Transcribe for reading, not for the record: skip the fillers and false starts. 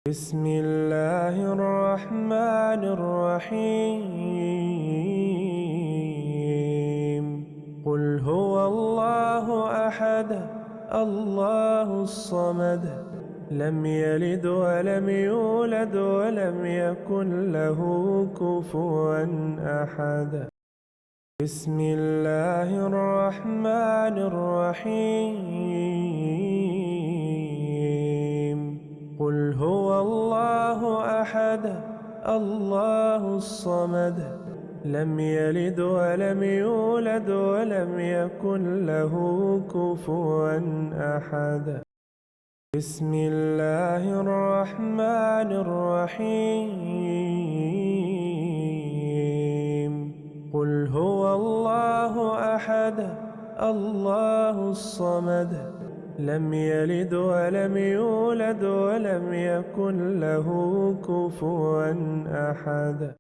بسم الله الرحمن الرحيم. قل هو الله أحد الله الصمد لم يلد ولم يولد ولم يكن له كفوا أحد. بسم الله الرحمن الرحيم. قل هو الله أحد الله الصمد لم يلد ولم يولد ولم يكن له كفوا أحد. بسم الله الرحمن الرحيم. قل هو الله أحد الله الصمد لم يلد ولم يولد ولم يكن له كفوا أحد.